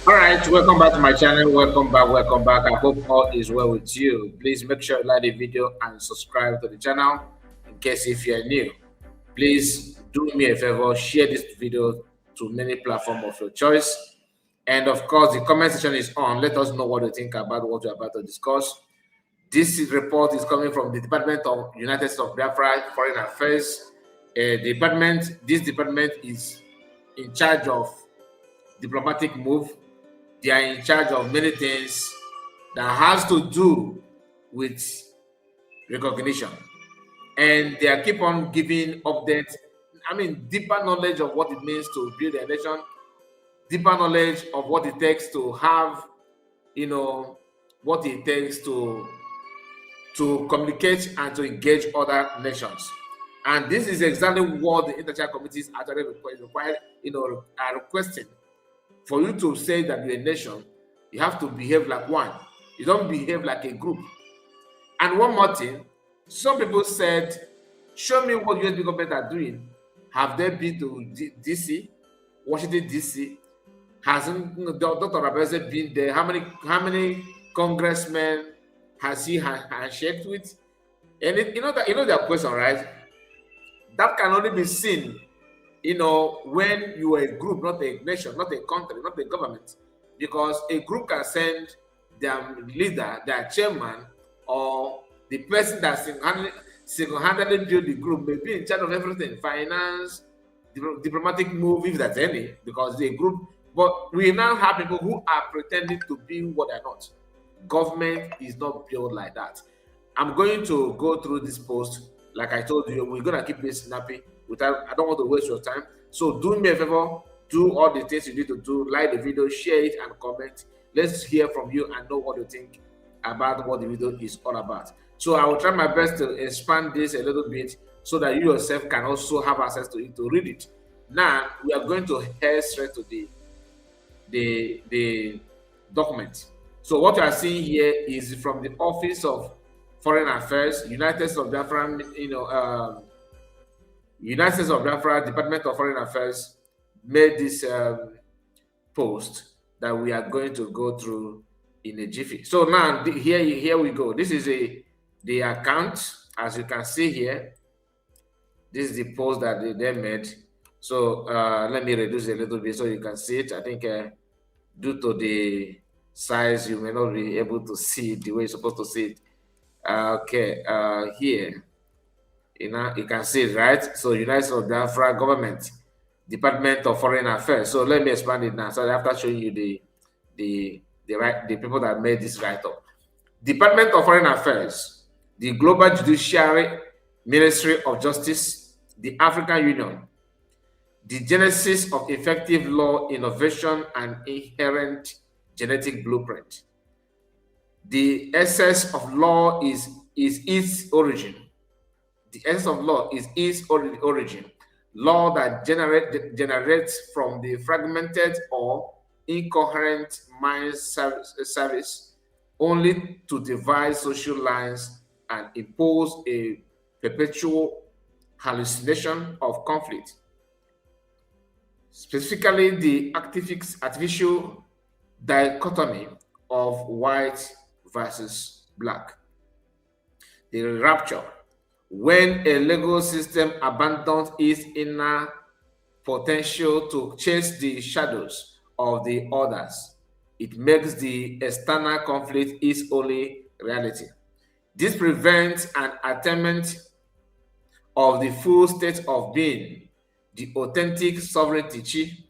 All right, welcome back to my channel. Welcome back, welcome back. I hope all is well with you. Please make sure you like the video and subscribe to the channel in case if you're new. Please do me a favor, share this video to many platforms of your choice. And of course, the comment section is on. Let us know what you think about what we're about to discuss. This report is coming from the Department of United States of Biafra Foreign Affairs. This department is in charge of diplomatic move. They are in charge of many things that has to do with recognition, and they are keep on giving updates. I mean, deeper knowledge of what it means to build a nation, deeper knowledge of what it takes to have, what it takes to communicate and to engage other nations. And this is exactly what the international committees actually are requesting. For you to say that you're a nation, you have to behave like one. You don't behave like a group. And one more thing, some people said, show me what US government are doing. Have they been to DC, Washington DC? Hasn't Dr. Rabese been there? How many congressmen has he handshaked with? And their question, right? That can only be seen, when you are a group, not a nation, not a country, not a government. Because a group can send their leader, their chairman, or the person that single-handedly build the group may be in charge of everything, finance, diplomatic move, if there's any, because the group. But we now have people who are pretending to be what they're not. Government is not built like that. I'm going to go through this post. Like I told you, we're gonna keep this snappy. I don't want to waste your time. So do me a favor, do all the things you need to do. Like the video, share it, and comment. Let's hear from you and know what you think about what the video is all about. So I will try my best to expand this a little bit so that you yourself can also have access to it to read it. Now we are going to head straight to the document. So what you are seeing here is from the Office of Foreign Affairs, United States of Biafra, United States of Biafra, Department of Foreign Affairs made this post that we are going to go through in a jiffy. So now here we go. This is the account, as you can see here. This is the post that they made. So let me reduce a little bit so you can see it. I think due to the size, you may not be able to see it the way you're supposed to see it. Okay, here, you can see it, right? So United States of Biafra government, Department of Foreign Affairs. So let me expand it now. So after showing you the people that made this write-up. Department of Foreign Affairs, the Global Judiciary Ministry of Justice, the African Union, the genesis of effective law innovation and inherent genetic blueprint. The essence of law is its origin. The essence of law is its origin. Law that generates from the fragmented or incoherent mind service only to divide social lines and impose a perpetual hallucination of conflict. Specifically, the artificial dichotomy of white versus black. The rapture, when a legal system abandons its inner potential to chase the shadows of the others, it makes the external conflict its only reality. This prevents an attainment of the full state of being, the authentic sovereignty.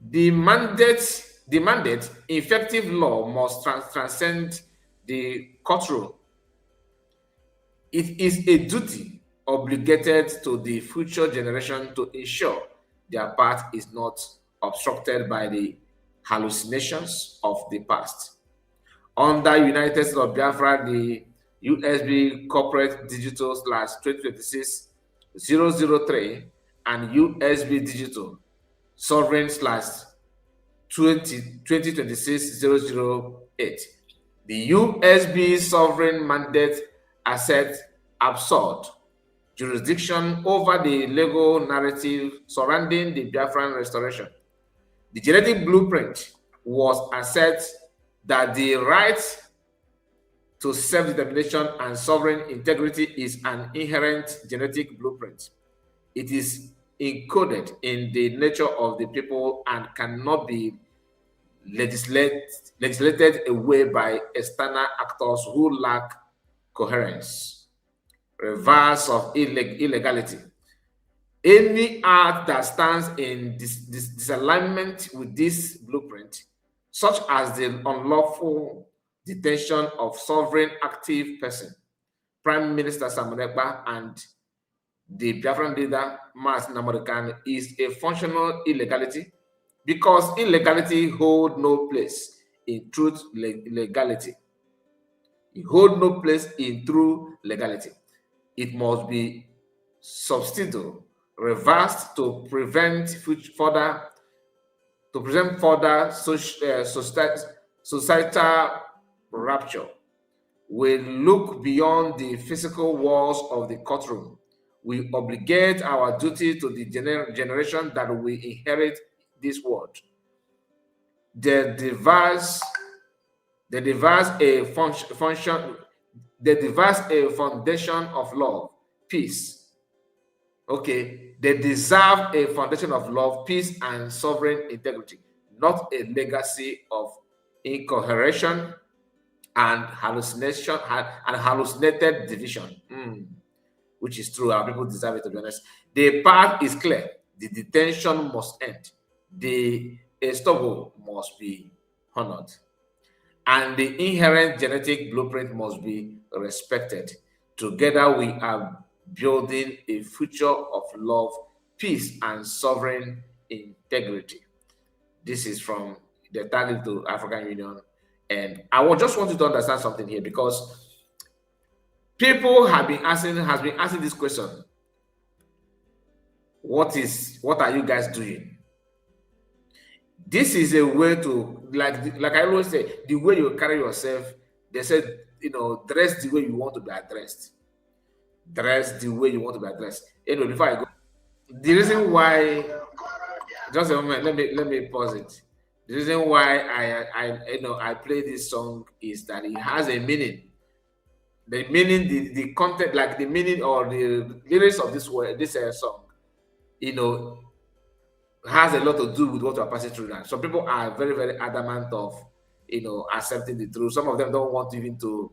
The mandate, effective law must transcend the courtroom. It is a duty obligated to the future generation to ensure their path is not obstructed by the hallucinations of the past. Under United States of Biafra, the USB Corporate Digital / 2026 003 and USB Digital Sovereign / 2026 008. The USB Sovereign Mandate asset absurd jurisdiction over the legal narrative surrounding the Biafran restoration. The genetic blueprint was assert that the right to self-determination and sovereign integrity is an inherent genetic blueprint. It is encoded in the nature of the people and cannot be legislated away by external actors who lack coherence. Reverse of illegality. Any act that stands in disalignment with this blueprint, such as the unlawful detention of sovereign active person, Prime Minister Samunekba, and the Biafran leader Mas Namorikan, is a functional illegality, because illegality hold no place in truth legality. It hold no place in true legality. It must be substituted, reversed to prevent further societal rupture. We look beyond the physical walls of the courtroom. We obligate our duty to the generation that will inherit this world. They devise a foundation of love, peace. Okay, they deserve a foundation of love, peace, and sovereign integrity, not a legacy of incoheration and hallucination and hallucinated division, which is true. Our people deserve it, to be honest. The path is clear. The detention must end. The struggle must be honored, and the inherent genetic blueprint must be respected. Together, we are building a future of love, peace, and sovereign integrity. This is from the target to African Union. And I just want you to understand something here, because people has been asking this question. What are you guys doing? This is a way to, like I always say, the way you carry yourself. They said, dress the way you want to be addressed. Dress the way you want to be addressed. Anyway, before I go, the reason why, just a moment, let me pause it. The reason why I play this song is that it has a meaning. The meaning, the content, like the meaning or the lyrics of this song, has a lot to do with what we're passing through now. Some people are very, very adamant of, accepting the truth. Some of them don't want even to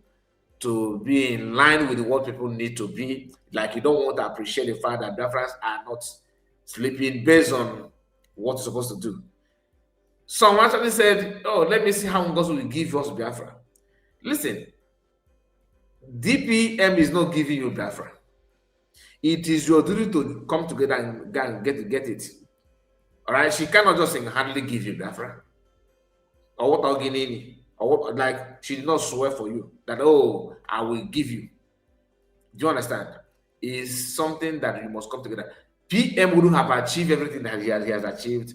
be in line with what people need to be. Like, you don't want to appreciate the fact that Biafrans are not sleeping based on what you're supposed to do. Someone actually said, "Oh, let me see how God will give us Biafra." Listen, DPM is not giving you Biafra. It is your duty to come together and get it. All right, she cannot just hardly give you Biafra, or what Oginini, or what, like, she did not swear for you that, oh, I will give you. Do you understand? It's something that you must come together. PM wouldn't have achieved everything that he has achieved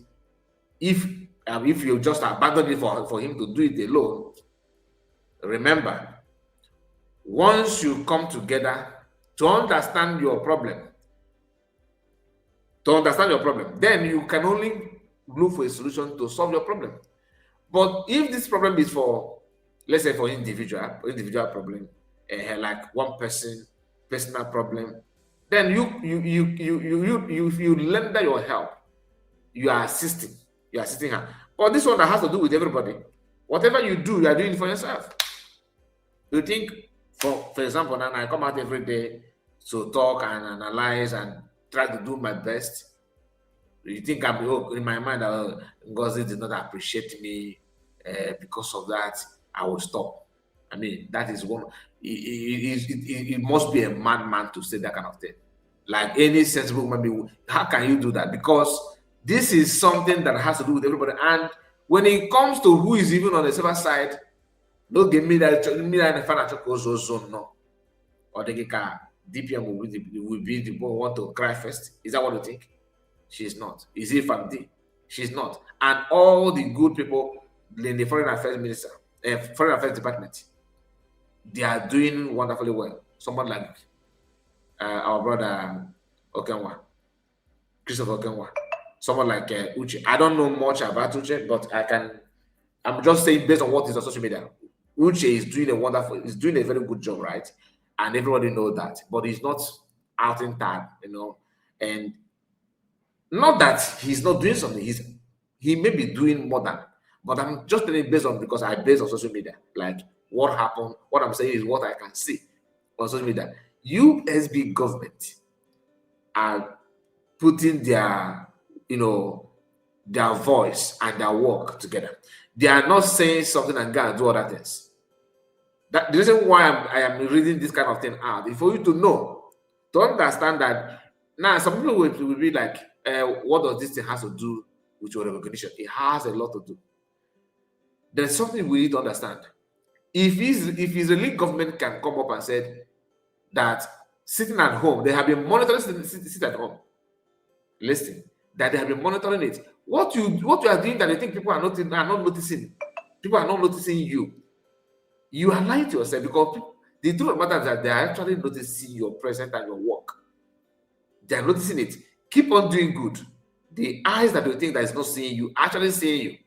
if you just abandon it for him to do it alone. Remember, once you come together to understand your problem, then you can only look for a solution to solve your problem. But if this problem is for, let's say, for individual problem, like one personal problem, then you lend your help. You are assisting her. But this one that has to do with everybody. Whatever you do, you are doing it for yourself. You think, for example, now I come out every day to talk and analyze and try to do my best. You think in my mind that Ngozi did not appreciate me, because of that, I will stop. I mean, that is one. It must be a madman to say that kind of thing. Like any sensible human being, how can you do that? Because this is something that has to do with everybody. And when it comes to who is even on the safer side, don't give me that financial zone, no. Or the DPM will be the one who want to cry first. Is that what you think? She's not. Is it Famdi? She's not. And all the good people in the Foreign Affairs Department, they are doing wonderfully well. Someone like our brother Okenwa, Christopher Okenwa. someone like Uche. I don't know much about Uche, but I'm just saying based on what is on social media. Uche is doing he's doing a very good job, right? And everybody knows that, but he's not out in time, and not that he's not doing something, he may be doing more than, but I'm just telling based on because I base on social media, like what happened. What I'm saying is what I can see on social media. USB government are putting their voice and their work together. They are not saying something and go and do other things. That the reason why I am reading this kind of thing out is for you to know, to understand that now some people will be like, what does this thing has to do with your recognition? It has a lot to do. There's something we need to understand. If Israeli government can come up and said that sitting at home, they have been monitoring sit at home. Listen, that they have been monitoring it. What you are doing that they think people are not noticing. People are not noticing you. You are lying to yourself because the truth of the matter is that they are actually noticing your presence and your work. They are noticing it. Keep on doing good. The eyes that you think that is not seeing you actually seeing you.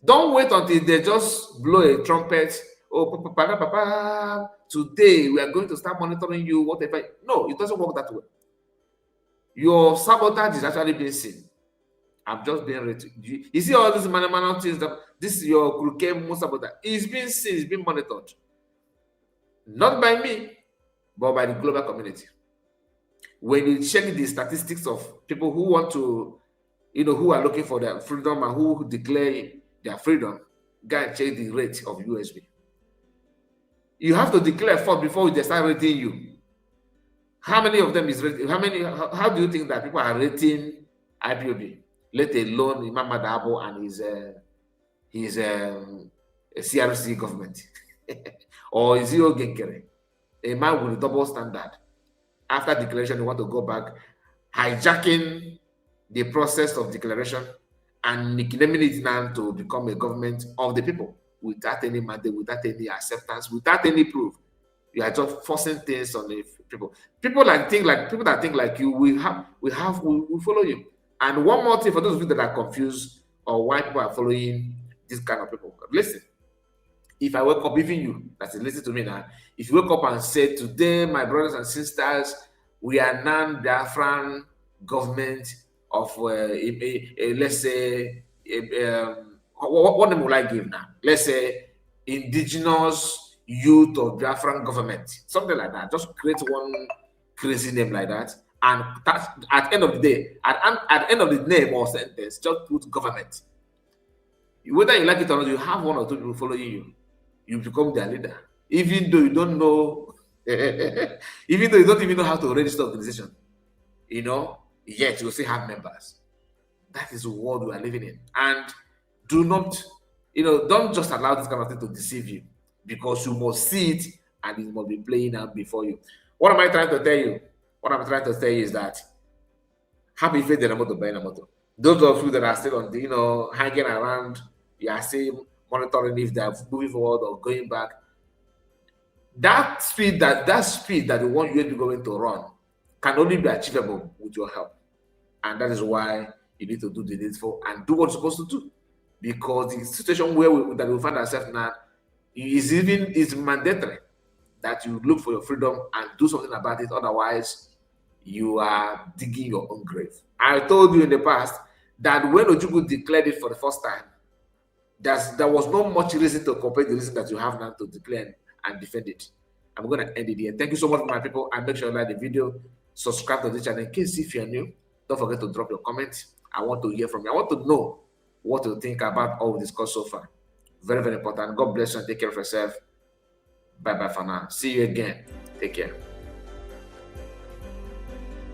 Don't wait until they just blow a trumpet. Oh, papa, today we are going to start monitoring you, whatever. No, it doesn't work that way. Your sabotage is actually being seen. I'm just being ready. You see all these manual things that this is your crooked sabotage. It's being seen, it's being monitored. Not by me, but by the global community. When you check the statistics of people who want to, who are looking for their freedom and who declare their freedom, go and check the rate of USB. You have to declare first before they start rating you. How many of them is rated? How do you think that people are rating IPOB? Let alone Imam Madabo and his CRC government, or is he Ogenkere, a man with a double standard? After declaration, they want to go back, hijacking the process of declaration and nicknaming it now to become a government of the people without any mandate, without any acceptance, without any proof. You are just forcing things on the people. People that think like you, we follow you. And one more thing for those of you that are confused or why people are following this kind of people. Listen, if I wake up, even you that is listening to me now, if you wake up and say, today, my brothers and sisters, we are non-Biafran government of, let's say, what name will I give now? Let's say, indigenous youth of Biafran government, something like that. Just create one crazy name like that. And at the end of the day, at the end of the name or sentence, just put government. Whether you like it or not, you have one or two people following you. You become their leader. Even though you don't know, even though you don't even know how to register organization, yet you still have members. That is the world we are living in. And do not, don't just allow this kind of thing to deceive you, because you must see it and it must be playing out before you. What am I trying to tell you? What I'm trying to say is that happy faith the motor by motor. Those of you that are still on the, hanging around, you are still monitoring if they're moving forward or going back. That speed that they want you to go into run can only be achievable with your help. And that is why you need to do the needful and do what you're supposed to do. Because the situation where we find ourselves now is mandatory that you look for your freedom and do something about it. Otherwise, you are digging your own grave. I told you in the past that when Ojukwu declared it for the first time, there was not much reason to compare the reason that you have now to declare and defend it. I'm going to end it here. Thank you so much, my people. And make sure you like the video, subscribe to the channel. In case if you're new, don't forget to drop your comments. I want to hear from you. I want to know what you think about all we discussed so far. Very, very important. God bless you and take care of yourself. Bye-bye for now. See you again. Take care.